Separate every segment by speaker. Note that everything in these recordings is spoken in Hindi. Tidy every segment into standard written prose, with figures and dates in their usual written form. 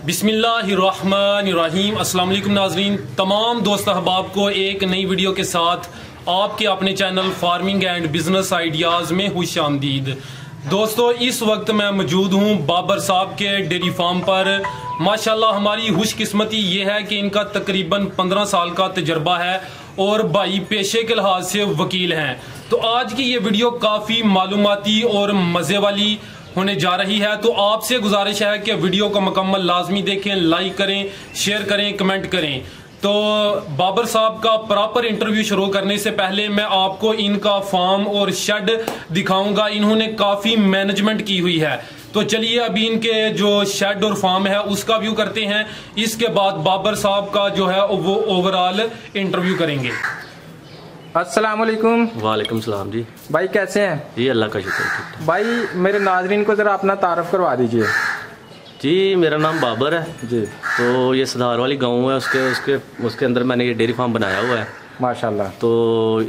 Speaker 1: बिस्मिल्लाहिर्रहमानिर्रहीम। अस्सलाम वालेकुम नाजरीन, तमाम दोस्त अहबाब को एक नई वीडियो के साथ आपके अपने channel farming and business ideas में खुश आमदीद। दोस्तों, इस वक्त मैं मौजूद हूँ बाबर साहब के डेयरी फार्म पर। माशाल्लाह हमारी खुशकिस्मती ये है कि इनका तकरीबन 15 साल का तजर्बा है और भाई पेशे के लिहाज से वकील हैं। तो आज की ये वीडियो काफ़ी मालूमाती और मज़े वाली होने जा रही है। तो आपसे गुजारिश है कि वीडियो को मुकम्मल लाजमी देखें, लाइक करें, शेयर करें, कमेंट करें। तो बाबर साहब का प्रॉपर इंटरव्यू शुरू करने से पहले मैं आपको इनका फार्म और शेड दिखाऊंगा। इन्होंने काफ़ी मैनेजमेंट की हुई है। तो चलिए अभी इनके जो शेड और फार्म है उसका व्यू करते हैं। इसके बाद बाबर साहब का जो है वो ओवरऑल इंटरव्यू करेंगे।
Speaker 2: अस्सलाम वालेकुम।
Speaker 1: वालेकुम सलाम जी।
Speaker 2: भाई कैसे हैं?
Speaker 1: जी अल्लाह का शुक्र।
Speaker 2: भाई मेरे नाजरीन को जरा अपना तारफ करवा दीजिए।
Speaker 3: जी मेरा नाम बाबर है जी। तो ये सदार वाली गांव है, उसके अंदर मैंने ये डेयरी फार्म बनाया हुआ है
Speaker 2: माशाल्लाह।
Speaker 3: तो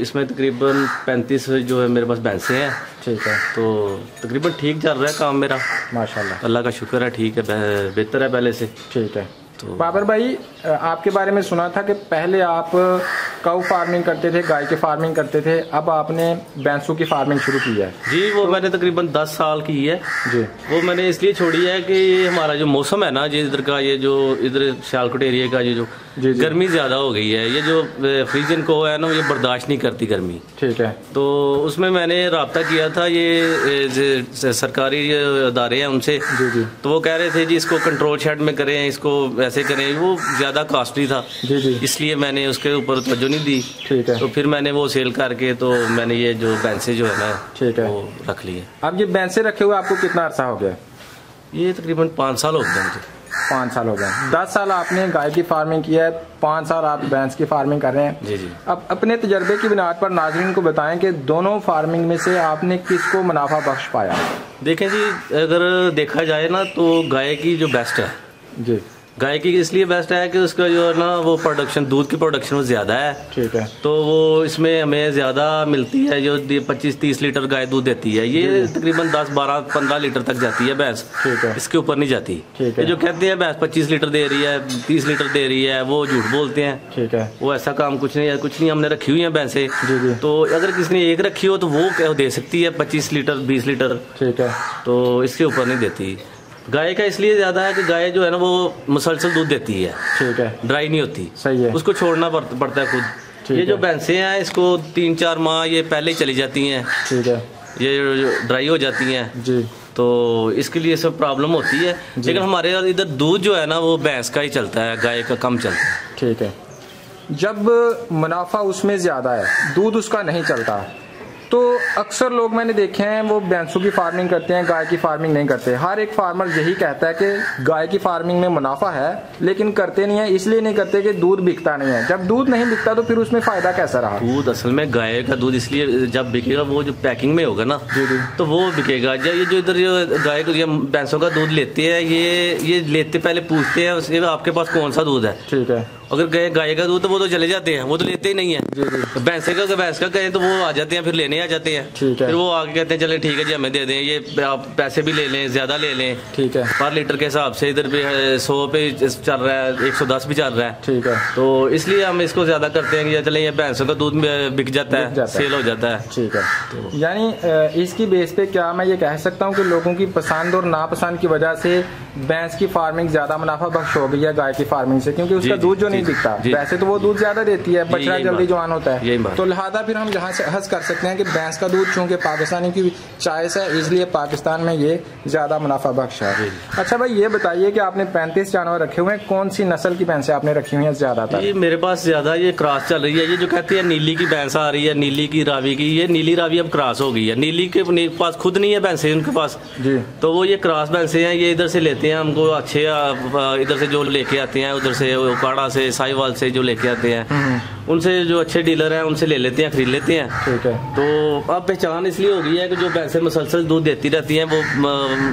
Speaker 3: इसमें तकरीबन 35 जो है मेरे पास भैंसें हैं।
Speaker 2: ठीक है।
Speaker 3: तो तकरीबन ठीक चल रहा है काम मेरा
Speaker 2: माशाल्लाह,
Speaker 3: अल्लाह का शुक्र है। ठीक है, बेहतर है पहले से।
Speaker 2: ठीक है। तो बाबर भाई आपके बारे में सुना था कि पहले आप काऊ फार्मिंग करते थे, गाय की फार्मिंग करते थे, अब आपने भैंसों की फार्मिंग शुरू की है।
Speaker 3: जी वो मैंने तकरीबन 10 साल की है जी। वो मैंने इसलिए छोड़ी है कि ये हमारा जो मौसम है ना, इधर का ये जो इधर सियालकोट एरिया का ये जो गर्मी ज़्यादा हो गई है, ये जो फ्रीजन को है ना ये बर्दाश्त नहीं करती गर्मी।
Speaker 2: ठीक है।
Speaker 3: तो उसमें मैंने रब्ता किया था ये सरकारी अदारे हैं उनसे जी जी। तो वो कह रहे थे जी इसको कंट्रोल शेड में करें, इसको ऐसे करें, वो ज़्यादा कॉस्टली था जी जी। इसलिए मैंने उसके ऊपर तवज्जो नहीं दी।
Speaker 2: ठीक है।
Speaker 3: तो फिर मैंने वो सेल करके तो मैंने ये जो भैंसे जो है ना
Speaker 2: ठीक है
Speaker 3: वो रख लिए।
Speaker 2: अब ये भैंसे रखे हुए आपको कितना अर्सा हो गया?
Speaker 3: ये तकरीबन 5 साल हो गए मुझे।
Speaker 2: 5 साल हो गए। 10 साल आपने गाय की फार्मिंग किया है, 5 साल आप भैंस की फार्मिंग कर रहे हैं
Speaker 3: जी जी।
Speaker 2: अब अपने तजर्बे की बुनियाद पर नाज़रीन को बताएं कि दोनों फार्मिंग में से आपने किसको मुनाफा बख्श पाया?
Speaker 3: देखें जी, अगर देखा जाए ना तो गाय की जो बेस्ट है
Speaker 2: जी।
Speaker 3: गाय की इसलिए बेस्ट है कि उसका जो है ना वो प्रोडक्शन, दूध की प्रोडक्शन वो ज़्यादा है।
Speaker 2: ठीक है। तो
Speaker 3: वो इसमें हमें ज़्यादा मिलती है, जो 25-30 लीटर गाय दूध देती है, ये तकरीबन 10-12-15 लीटर तक जाती है भैंस।
Speaker 2: ठीक है।
Speaker 3: इसके ऊपर नहीं जाती।
Speaker 2: ठीक है।
Speaker 3: ये जो कहते हैं भैंस 25 लीटर दे रही है, 30 लीटर दे रही है, वो झूठ बोलते हैं।
Speaker 2: ठीक है।
Speaker 3: वो ऐसा काम कुछ नहीं है, कुछ नहीं। हमने रखी हुई है भैंसें तो अगर किसी ने एक रखी हो तो वो दे सकती है 25 लीटर 20 लीटर।
Speaker 2: ठीक है। तो
Speaker 3: इसके ऊपर नहीं देती। गाय का इसलिए ज्यादा है कि गाय जो है ना वो मुसलसल दूध देती है। ठीक है। ड्राई नहीं होती।
Speaker 2: सही है।
Speaker 3: उसको छोड़ना पड़ता है खुद। ये जो भैंसें हैं इसको 3-4 माह ये पहले ही चली जाती हैं।
Speaker 2: ठीक है।
Speaker 3: ये ड्राई हो जाती हैं
Speaker 2: जी।
Speaker 3: तो इसके लिए सब प्रॉब्लम होती है। लेकिन हमारे इधर दूध जो है ना वो भैंस का ही चलता है, गाय का कम चलता है।
Speaker 2: ठीक है। जब मुनाफा उसमें ज्यादा है, दूध उसका नहीं चलता, तो अक्सर लोग मैंने देखे हैं वो भैंसों की फार्मिंग करते हैं, गाय की फार्मिंग नहीं करते। हर एक फार्मर यही कहता है कि गाय की फार्मिंग में मुनाफा है लेकिन करते नहीं है। इसलिए नहीं करते कि दूध बिकता नहीं है। जब दूध नहीं बिकता तो फिर उसमें फायदा कैसा रहा?
Speaker 3: दूध असल में गाय का दूध इसलिए जब बिकेगा वो जो पैकिंग में होगा ना तो वो बिकेगा। जब ये जो इधर जो गाय को भैंसों का दूध लेते हैं ये लेते पहले पूछते हैं आपके पास कौन सा दूध है। ठीक है। अगर गाय का दूध तो वो तो चले जाते हैं, वो तो लेते ही नहीं है। भैंस का कहें तो वो आ जाते हैं, फिर लेने आ जाते हैं। फिर वो आगे कहते हैं चले ठीक है जी हमें दे दें, ये आप पैसे भी ले लें, ज्यादा ले लें। ठीक है। पर लीटर के हिसाब से इधर पे 100 पे चल रहा है, 110 भी चल रहा है। ठीक है। तो इसलिए हम इसको ज्यादा करते हैं कि चले ये भैंसों का दूध बिक जाता है, सेल हो जाता है। ठीक है।
Speaker 2: तो यानी इसकी बेस पे क्या मैं ये कह सकता हूँ कि लोगों की पसंद और नापसंद की वजह से भैंस की फार्मिंग ज्यादा मुनाफा बख्श हो गई है गाय की फार्मिंग से, क्योंकि उसका दूध जो नहीं दिखता। वैसे तो वो दूध ज्यादा देती है, बछड़ा जल्दी जवान होता है, तो लिहाजा फिर हम यहाँ से हज कर सकते हैं कि भैंस का दूध चूंकि पाकिस्तानी की चॉइस है इसलिए पाकिस्तान में ये ज्यादा मुनाफा बख्श है। अच्छा भाई ये बताइए कि आपने 35 जानवर रखे हुए हैं, कौन सी नस्ल की भैंसें आपने रखी हुई है ज्यादातर?
Speaker 3: मेरे पास ज्यादा ये क्रॉस चल रही है। ये जो कहती है नीली की भैंस आ रही है, नीली की रावी की, ये नीली रावी अब क्रॉस हो गई है। नीली के पास खुद नहीं है भैंसें उनके पास जी। तो वो ये क्रॉस भैंसें हैं, ये इधर से लेते हैं हमको अच्छे, इधर से जो लेके आते हैं उधर से काड़ा से साहिवाल से जो लेके आते हैं उनसे जो अच्छे डीलर हैं उनसे ले लेते हैं, खरीद लेते हैं।
Speaker 2: ठीक है।
Speaker 3: तो अब पहचान इसलिए हो गई है कि जो भैंसें मुसलसल दूध देती रहती हैं वो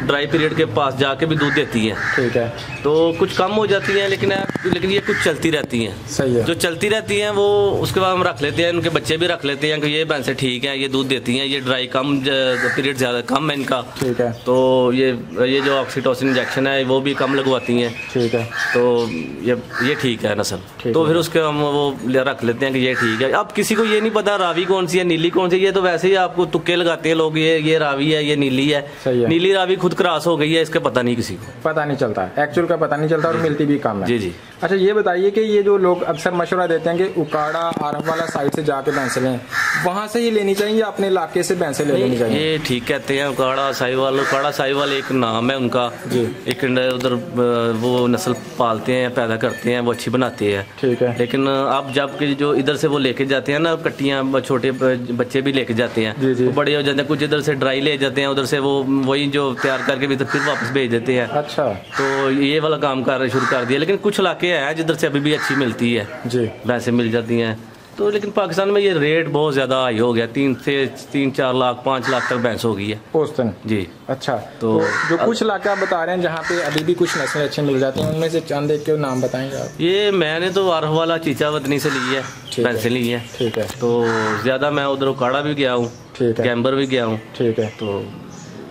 Speaker 3: ड्राई पीरियड के पास जाके भी दूध देती हैं।
Speaker 2: ठीक है।
Speaker 3: तो कुछ कम हो जाती हैं लेकिन ये कुछ चलती रहती हैं।
Speaker 2: सही है।
Speaker 3: जो चलती रहती हैं वो उसके बाद हम रख लेते हैं, उनके बच्चे भी रख लेते हैं कि ये भैंसें ठीक हैं, ये दूध देती हैं, ये ड्राई कम पीरियड ज़्यादा कम है इनका।
Speaker 2: ठीक है।
Speaker 3: तो ये जो ऑक्सीटोसिन इंजेक्शन है वो भी कम लगवाती हैं।
Speaker 2: ठीक है।
Speaker 3: तो ये ठीक है नस्ल। तो फिर उसके हम वो रख लेते हैं कि ये ठीक है। अब किसी को ये नहीं पता रावी कौन सी है, नीली कौन सी है, ये तो वैसे ही आपको तुक्के लगाते हैं लोग, ये रावी है, ये नीली है। नीली रावी खुद क्रॉस हो गई है, इसका पता नहीं, किसी को
Speaker 2: पता नहीं चलता, एक्चुअल का पता नहीं चलता और मिलती भी कम है।
Speaker 3: जी जी।
Speaker 2: अच्छा ये बताइए कि ये जो लोग अक्सर मशवरा देते हैं कि उकाड़ा आरफ वाला साइड से जाके भैंसे लें, वहाँ से ही लेनी चाहिए या अपने इलाके से भैंसे ले लेनी चाहिए?
Speaker 3: ये ठीक कहते हैं। उकाड़ा साहिवाल एक नाम है उनका। एक उधर वो नस्ल पालते हैं, पैदा करते हैं, वो अच्छी बनाते हैं।
Speaker 2: ठीक है।
Speaker 3: लेकिन अब जब जो इधर से वो लेके जाते हैं ना कट्टियाँ, छोटे बच्चे भी लेके जाते हैं, तो बड़े हो जाते हैं, कुछ इधर से ड्राई ले जाते हैं, उधर से वो वही जो तैयार करके भी फिर वापस भेज देते हैं।
Speaker 2: अच्छा।
Speaker 3: तो ये वाला काम शुरू कर दिया। लेकिन कुछ इलाके हैं जिधर से अभी भी अच्छी मिलती है जी, वैसे मिल जाती हैं। तो लेकिन पाकिस्तान में ये रेट बहुत ज्यादा हाई हो गया, 3-4 लाख 5 लाख तक भैंस हो गई है औसतन जी। अच्छा। तो
Speaker 2: जो कुछ इलाके आप बता रहे हैं जहाँ पे अभी भी कुछ नस्लें अच्छी मिल जाती हैं, उनमें से चंद एक के नाम बताएंगे आप?
Speaker 3: ये मैंने तो आरफ वाला चीचा वतनी से ली है, भैंसें ली है। ठीक है। तो ज्यादा मैं उधर उकाड़ा भी गया हूँ, कैम्बर भी गया हूँ। ठीक है। तो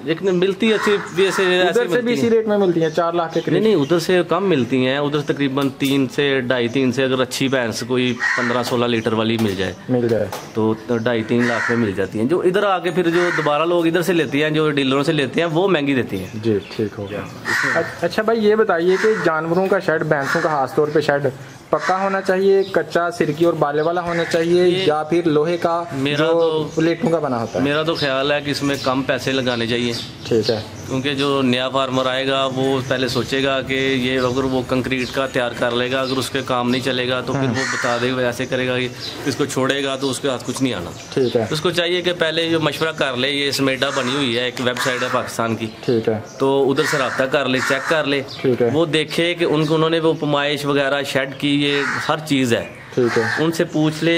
Speaker 3: लेकिन मिलती अच्छी
Speaker 2: उधर से भी इसी रेट में मिलती है 4 लाख के करीब?
Speaker 3: नहीं, उधर से कम मिलती हैं। उधर तकरीबन 3 से 2.5-3 से अगर अच्छी भैंस कोई 15-16 लीटर वाली मिल जाए तो 2.5-3 लाख में मिल जाती हैं। जो इधर आके फिर जो दोबारा लोग इधर से लेते हैं, जो डीलरों से लेते हैं, वो महंगी देती हैं
Speaker 2: जी। ठीक हो गया। अच्छा भाई ये बताइए कि जानवरों का शेड, भैंसों का खास तौर पे शेड पक्का होना चाहिए, कच्चा सिरकी और बाले वाला होना चाहिए, या फिर लोहे का जो प्लेटों का बना होता है?
Speaker 3: मेरा तो ख्याल है कि इसमें कम पैसे लगाने चाहिए। ठीक है। क्योंकि जो नया फार्मर आएगा वो पहले सोचेगा कि ये अगर वो कंक्रीट का तैयार कर लेगा, अगर उसके काम नहीं चलेगा तो फिर वो बता देगा, ऐसे करेगा कि इसको छोड़ेगा तो उसके हाथ कुछ नहीं आना। ठीक है। उसको चाहिए कि पहले जो मशवरा कर ले, ये स्मेडा बनी हुई है, एक वेबसाइट है पाकिस्तान की। ठीक है। तो उधर से रब्ता कर ले, चेक कर ले। ठीक है। वो देखे कि उन्होंने वो पमाइश वगैरह शेड की, ये हर चीज़ है। ठीक है। उनसे पूछ ले,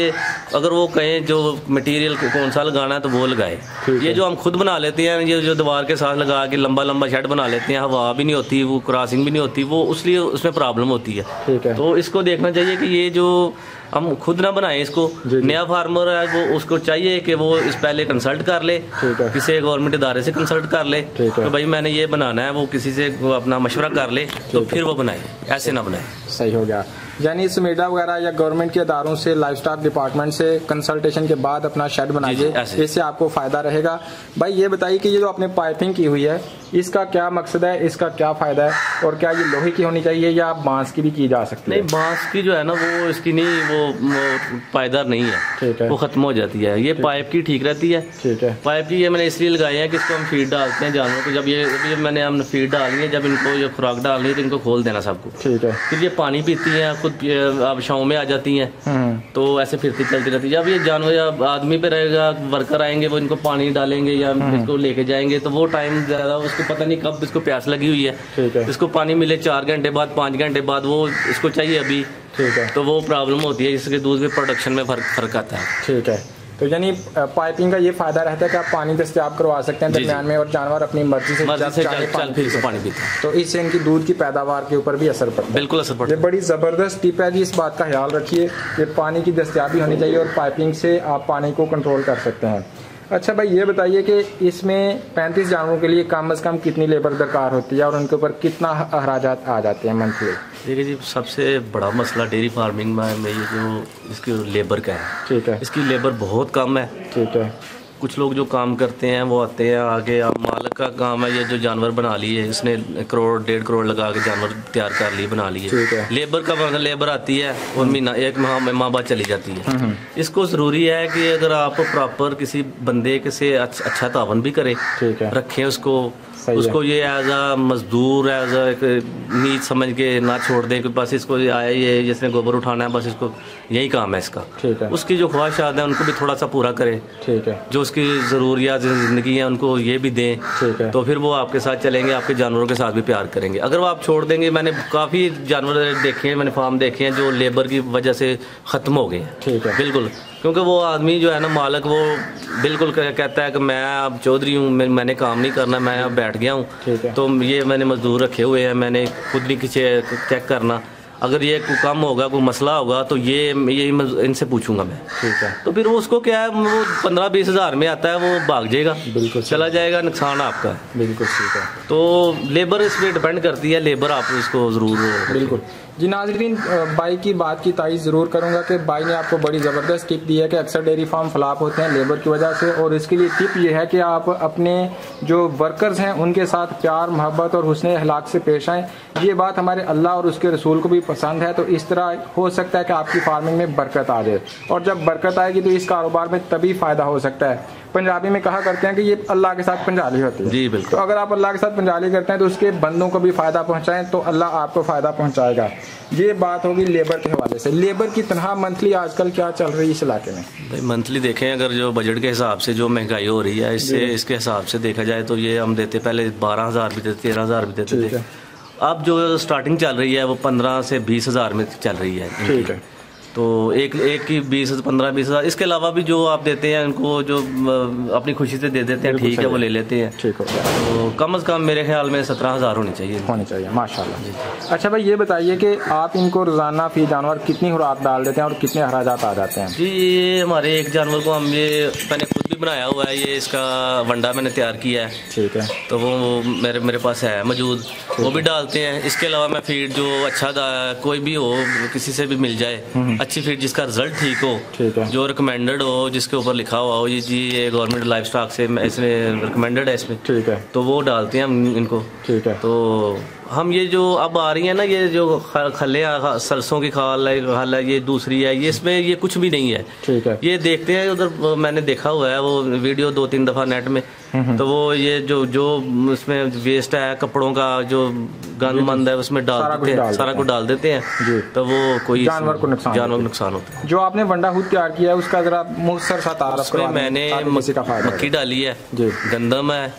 Speaker 3: अगर वो कहें जो मटेरियल कौन सा लगाना है तो वो लगाए। ये जो हम खुद बना लेते हैं, ये जो दीवार के साथ लगा के लंबा लंबा शेड बना लेते हैं, हवा भी नहीं होती, वो क्रॉसिंग भी नहीं होती, वो उसलिए उसमें प्रॉब्लम होती है। ठीक है। तो इसको देखना चाहिए कि ये जो हम खुद ना बनाए इसको, नया फार्मर है वो उसको चाहिए कि वो इस पहले कंसल्ट कर ले, किसी गवर्नमेंट इदारे से कंसल्ट कर ले तो भाई मैंने ये बनाना है, वो किसी से अपना मशवरा कर ले तो फिर वो बनाए, ऐसे ना बनाए।
Speaker 2: सही हो गया। यानी समेडा वगैरह या गवर्नमेंट के इदारों से, लाइफ स्टॉक डिपार्टमेंट से कंसल्टेशन के बाद अपना शेड बनाइए, इससे आपको फायदा रहेगा। भाई ये बताइए कि ये जो आपने पाइपिंग की हुई है इसका क्या मकसद है, इसका क्या फायदा है, और क्या ये लोहे की होनी चाहिए या बांस की भी की जा सकती है?
Speaker 3: नहीं, बांस की जो है ना वो इसकी नहीं, वो पायदार नहीं है। ठीक है। वो खत्म हो जाती है। ये पाइप की ठीक रहती है। ठीक है। पाइप की ये मैंने इसलिए लगाई है कि इसको हम फीड डालते हैं जानवरों को, जब मैंने हमने फीड डाली है, जब इनको ये खुराक डालनी है तो इनको खोल देना सबको। ठीक है। फिर ये पानी पीती है, खुद अब छाँव में आ जाती हैं, तो ऐसे फिरती चलती रहती है। जब ये जानवर या आदमी पे रहेगा, वर्कर आएंगे वो इनको पानी डालेंगे या इसको लेके जाएंगे, तो वो टाइम ज्यादा, उसको पता नहीं कब इसको प्यास लगी हुई है। ठीक है। इसको पानी मिले 4 घंटे बाद, 5 घंटे बाद, वो इसको चाहिए अभी। ठीक है। तो वो प्रॉब्लम होती है, इसके दूध के प्रोडक्शन में फर्क आता है। ठीक है।
Speaker 2: तो यानी पाइपिंग का ये फायदा रहता है कि आप पानी दस्तयाब करवा सकते हैं दरमियान में, और जानवर अपनी मर्जी से पानी पीते हैं, तो इससे इनकी दूध की पैदावार के ऊपर भी असर पड़ता है।
Speaker 3: बिल्कुल असर पड़ता है।
Speaker 2: ये बड़ी ज़बरदस्त टिप है जी, इस बात का ख्याल रखिए कि पानी की दस्तयाबी होनी चाहिए और पाइपिंग से आप पानी को कंट्रोल कर सकते हैं। अच्छा भाई ये बताइए कि इसमें 35 जानवरों के लिए कम से कम कितनी लेबर दरकार होती है और उनके ऊपर कितना अखराजात आ जाते हैं मंथली?
Speaker 3: देखिए जी, सबसे बड़ा मसला डेयरी फार्मिंग में ये जो इसकी लेबर का है। ठीक है। इसकी लेबर बहुत कम है। ठीक है। कुछ लोग जो काम करते हैं वो आते हैं आगे, मालिक का काम है ये जो जानवर बना लिए, इसने 1 करोड़ 1.5 करोड़ लगा के जानवर तैयार कर लिए, बना लिए। लेबर का मतलब लेबर आती है और महीना 1 माह बाद चली जाती है। इसको ज़रूरी है कि अगर आप प्रॉपर किसी बंदे के से अच्छा तावन भी करें, रखें उसको, उसको ये एज अ मजदूर, एज अ एक नीच समझ के ना छोड़ दें कि बस इसको आया ये जिसने गोबर उठाना है बस इसको यही काम है इसका।
Speaker 2: ठीक है।
Speaker 3: उसकी जो ख्वाहिशात हैं उनको भी थोड़ा सा पूरा करें।
Speaker 2: ठीक है।
Speaker 3: जो उसकी ज़रूरियात ज़िंदगी है उनको ये भी दें।
Speaker 2: ठीक है।
Speaker 3: तो फिर वो आपके साथ चलेंगे, आपके जानवरों के साथ भी प्यार करेंगे। अगर वो आप छोड़ देंगे, मैंने काफ़ी जानवर देखे हैं, मैंने फार्म देखे हैं जो लेबर की वजह से ख़त्म हो गए हैं।
Speaker 2: ठीक है।
Speaker 3: बिल्कुल, क्योंकि वो आदमी जो है ना मालिक, वो बिल्कुल कहता है कि मैं अब चौधरी हूँ, मैंने काम नहीं करना, मैं अब बैठ गया हूँ। तो ये मैंने मजदूर रखे हुए हैं, मैंने खुद नहीं किसी चेक करना। अगर ये कोई कम होगा, कोई मसला होगा तो ये इनसे पूछूंगा मैं।
Speaker 2: ठीक है।
Speaker 3: तो फिर वो उसको क्या है, वो 15-20 हज़ार में आता है, वो भाग जाएगा,
Speaker 2: बिल्कुल
Speaker 3: चला जाएगा, नुकसान आपका है।
Speaker 2: बिल्कुल ठीक है।
Speaker 3: तो लेबर इस पर डिपेंड करती है, लेबर आप इसको ज़रूर।
Speaker 2: बिल्कुल जी। नाज़रीन, भाई की बात की तारीफ ज़रूर करूंगा कि भाई ने आपको बड़ी ज़बरदस्त टिप दी है कि अक्सर डेयरी फार्म फ्लॉप होते हैं लेबर की वजह से, और इसके लिए टिप ये है कि आप अपने जो वर्कर्स हैं उनके साथ प्यार, मोहब्बत और हुस्न अखलाक से पेश आएँ। ये बात हमारे अल्लाह और उसके रसूल को भी पसंद है। तो इस तरह हो सकता है कि आपकी फार्मिंग में बरकत आ जाए, और जब बरकत आएगी तो इस कारोबार में तभी फ़ायदा हो सकता है। पंजाबी में कहा करते हैं कि ये अल्लाह के साथ पंजाली होती है।
Speaker 3: जी बिल्कुल।
Speaker 2: तो अगर आप अल्लाह के साथ पंजाली करते हैं तो उसके बंदों को भी फ़ायदा पहुंचाएं तो अल्लाह आपको फ़ायदा पहुंचाएगा। ये बात होगी लेबर के हवाले से। लेबर की तनख्वाह मंथली आजकल क्या चल रही है इस इलाके में? भाई
Speaker 3: मंथली देखें, अगर जो बजट के हिसाब से जो महंगाई हो रही है, इससे इसके हिसाब से देखा जाए तो ये हम देते, पहले 12,000 भी देते, 13,000 भी देते थे। अब जो स्टार्टिंग चल रही है वो 15 से 20 हज़ार में चल रही है।
Speaker 2: ठीक है।
Speaker 3: तो एक की 15-20 हज़ार। इसके अलावा भी जो आप देते हैं उनको, जो अपनी खुशी से दे देते हैं, ठीक है, वो ले लेते हैं।
Speaker 2: ठीक हो गया।
Speaker 3: तो कम से कम मेरे ख्याल में 17,000 होनी चाहिए।
Speaker 2: माशाल्लाह। अच्छा भाई, ये बताइए कि आप इनको रोज़ाना फी जानवर कितनी खुराक डाल देते हैं और कितने अखराजात आ जाते हैं?
Speaker 3: जी, ये हमारे एक जानवर को हम ये मैंने खुद भी बनाया हुआ है, ये इसका वंडा मैंने तैयार किया है।
Speaker 2: ठीक है।
Speaker 3: तो वो मेरे पास है मौजूद, वो भी डालते हैं। इसके अलावा मैं फीड जो अच्छा कोई भी हो, किसी से भी मिल जाए अच्छी फीड, जिसका रिजल्ट ठीक हो,
Speaker 2: ठीक है,
Speaker 3: जो रिकमेंडेड हो, जिसके ऊपर लिखा हुआ हो ये गवर्नमेंट लाइफ स्टॉक से इसमें रिकमेंडेड है इसमें,
Speaker 2: ठीक है,
Speaker 3: तो वो डालते हैं हम इनको। ठीक है। तो हम ये जो अब आ रही है ना, ये जो खले सरसों की खाल है, ये दूसरी है, ये इसमें ये कुछ भी नहीं है।
Speaker 2: ठीक है।
Speaker 3: ये देखते हैं उधर, मैंने देखा हुआ है वो वीडियो 2-3 दफ़ा नेट में। तो वो ये जो इसमें वेस्ट है कपड़ों का, जो गंद मंद है, उसमें डाल देते हैं, सारा कुछ डाल देते हैं। तो वो कोई जानवर को नुकसान होता है।
Speaker 2: जो आपने वंडा खुद तैयार किया है उसका जरा मुख्तसर सा तारीफ
Speaker 3: उसमें मैंने मक्की डाली है, गंदम है,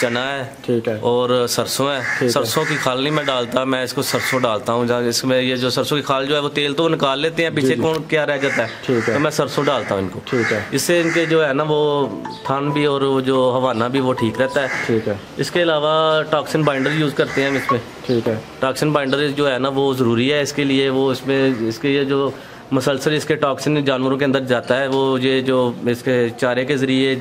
Speaker 3: चना है, ठीक है, और सरसों है। सरसों की खाल नहीं मैं डालता, मैं इसको सरसों डालता हूँ। इसमें ये जो सरसों की खाल जो है वो तेल तो निकाल लेते हैं, पीछे कौन क्या रह जाता है, तो मैं सरसों डालता हूँ इनको। ठीक है। इससे इनके जो है ना वो थान भी और वो जो हवाना भी वो ठीक रहता है। ठीक है। इसके अलावा टॉक्सिन बाइंडर यूज़ करते हैं हम इसमें। ठीक है। टॉक्सिन बाइंडर जो है ना वो ज़रूरी है इसके लिए। वो इसमें इसके ये जो मसलसल इसके टॉक्सिन जानवरों के अंदर जाता है, वो ये जो इसके चारे के ज़रिए,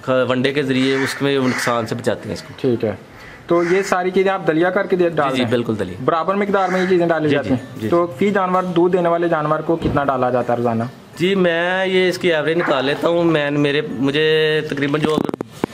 Speaker 3: वंडे के ज़रिए, उसमें नुकसान से बचाते हैं इसको। ठीक है।
Speaker 2: तो ये सारी चीज़ें आप दलिया करके डाल
Speaker 3: जी, बिल्कुल दलिया
Speaker 2: बराबर मिकदार में ये चीज़ें डाली जाती हैं। तो फी जानवर, दूध देने वाले जानवर को कितना डाला जाता है रोजाना?
Speaker 3: जी, मैं ये इसकी एवरेज निकाल लेता हूँ। मुझे तकरीबन जो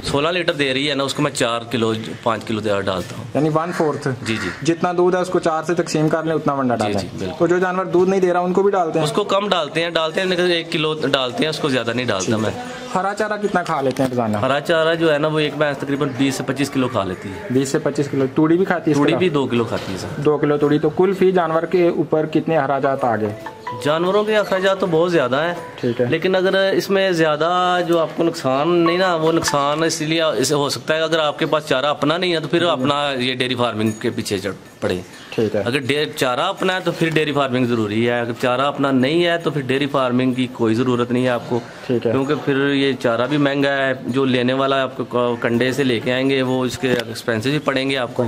Speaker 3: 16 लीटर दे रही है ना, उसको मैं 4 किलो 5 किलो डालता हूँ,
Speaker 2: यानी 1/4। जी जी। जितना दूध है उसको 4 से तकसीम कर लें, उतना वंडा डालते हैं। तो जो जानवर दूध नहीं दे रहा उनको भी डालते हैं?
Speaker 3: उसको कम डालते हैं 1 किलो डालते हैं, उसको ज़्यादा नहीं डालता मैं।
Speaker 2: हरा चारा कितना खा लेते हैं रोजाना?
Speaker 3: हरा चारा जो है ना वो एक भैंस तकरीबन 20 से 25 किलो खा लेती है।
Speaker 2: 20 से 25 किलो। तूड़ी भी खाती है?
Speaker 3: तूड़ी भी 2 किलो खाती है सर।
Speaker 2: 2 किलो तूड़ी। तो कुल फी जानवर के ऊपर कितने अखराजात आ गए?
Speaker 3: जानवरों के अखराजात तो बहुत ज़्यादा है। ठीक है। लेकिन अगर इसमें ज़्यादा जो आपको नुकसान नहीं ना, वो नुकसान इसलिए इसे हो सकता है अगर आपके पास चारा अपना नहीं है तो फिर अपना ये डेयरी फार्मिंग के पीछे चढ़ पड़े। ठीक है। अगर चारा अपना है तो फिर डेयरी फार्मिंग ज़रूरी है, अगर चारा अपना नहीं है तो फिर डेयरी फार्मिंग की कोई ज़रूरत नहीं है आपको। ठीक है। क्योंकि फिर ये चारा भी महंगा है, जो लेने वाला आपको कंडे से लेके आएंगे वो इसके एक्सपेंसिव भी पड़ेंगे आपको,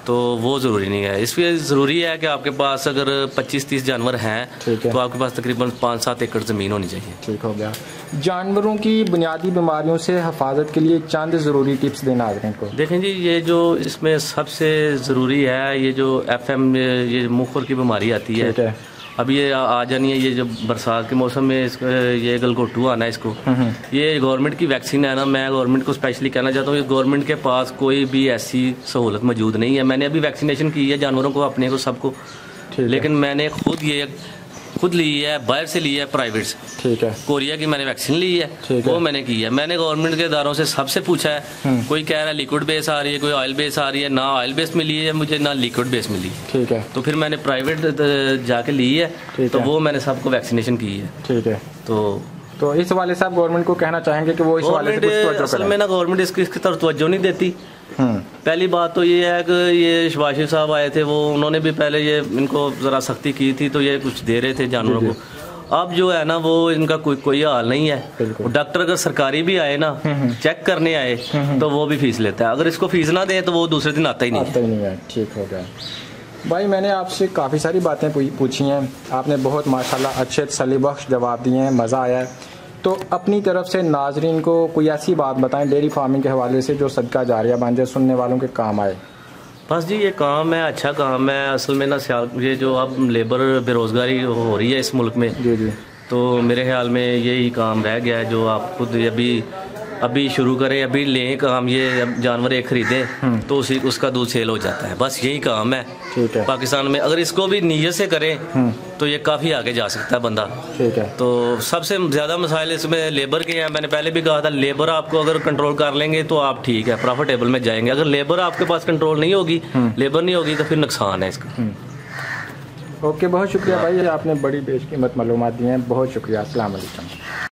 Speaker 3: तो वो ज़रूरी नहीं है। इसलिए ज़रूरी है कि आपके पास अगर 25-30 जानवर हैं तो आपके पास तकरीबन 5-7 एकड़ ज़मीन होनी चाहिए। ठीक हो गया।
Speaker 2: जानवरों की बुनियादी बीमारियों से हिफाजत के लिए चंद ज़रूरी टिप्स देना आदमी को।
Speaker 3: देखें जी, ये जो इसमें सबसे ज़रूरी है, ये जो FM ये मुखर की बीमारी आती है, अब ये आ जानी है, ये जो बरसात के मौसम में ये गलगोटू आना है इसको, ये गवर्नमेंट की वैक्सीन है ना। मैं गवर्नमेंट को स्पेशली कहना चाहता हूँ, गवर्नमेंट के पास कोई भी ऐसी सहूलत मौजूद नहीं है। मैंने अभी वैक्सीनेशन की है जानवरों को, अपने को, सबको, लेकिन मैंने खुद ये खुद ली है, बाहर से ली है, प्राइवेट से।
Speaker 2: ठीक है।
Speaker 3: कोरिया की मैंने वैक्सीन ली है, वो मैंने की है। मैंने गवर्नमेंट के इदारों से सबसे पूछा है, कोई कह रहा है लिक्विड बेस आ रही है, कोई ऑयल बेस आ रही है। ना ऑयल बेस मिली है मुझे, ना लिक्विड बेस मिली।
Speaker 2: ठीक है।
Speaker 3: तो फिर मैंने प्राइवेट जाके ली है, तो वो मैंने सबको वैक्सीनेशन की है।
Speaker 2: ठीक है। तो इस वाले साहब गवर्नमेंट को कहना चाहेंगे कि वो इस वाले से
Speaker 3: असल में ना गवर्नमेंट इसकी तरफ तवज्जो नहीं देती। पहली बात तो ये है कि ये शबाशी साहब आए थे, वो उन्होंने भी पहले ये इनको ज़रा सख्ती की थी, तो ये कुछ दे रहे थे जानवरों को। अब जो है ना वो इनका कोई हाल नहीं है। डॉक्टर अगर सरकारी भी आए ना चेक करने आए तो वो भी फीस लेता है, अगर इसको फीस ना दे तो वो दूसरे दिन आता ही नहीं है।
Speaker 2: ठीक हो गया भाई, मैंने आपसे काफ़ी सारी बातें पूछी हैं, आपने बहुत माशाल्लाह अच्छे तसल्ली बख्श जवाब दिए हैं, मज़ा आया है। तो अपनी तरफ से नाजरीन को कोई ऐसी बात बताएं डेयरी फार्मिंग के हवाले से जो सदका जारिया बन जाए, सुनने वालों के काम आए।
Speaker 3: बस जी ये काम है, अच्छा काम है। असल में ना ये जो अब लेबर बेरोज़गारी हो रही है इस मुल्क में, जी, तो मेरे ख्याल में यही काम रह गया है जो आप खुद अभी शुरू करें, अभी लें काम, ये जानवर एक खरीदें तो उसका दूध सेल हो जाता है। बस यही काम है।
Speaker 2: ठीक है।
Speaker 3: पाकिस्तान में अगर इसको भी नीयत से करें तो ये काफ़ी आगे जा सकता है बंदा।
Speaker 2: ठीक है।
Speaker 3: तो सबसे ज़्यादा मसाइल इसमें लेबर के हैं। मैंने पहले भी कहा था, लेबर आपको अगर कंट्रोल कर लेंगे तो आप ठीक है, प्रॉफिटेबल में जाएंगे। अगर लेबर आपके पास कंट्रोल नहीं होगी, लेबर नहीं होगी, तो फिर नुकसान है इसका।
Speaker 2: ओके, बहुत शुक्रिया भाई, आपने बड़ी बेशकीमत मालूमात दी हैं, बहुत शुक्रिया। अस्सलाम वालेकुम।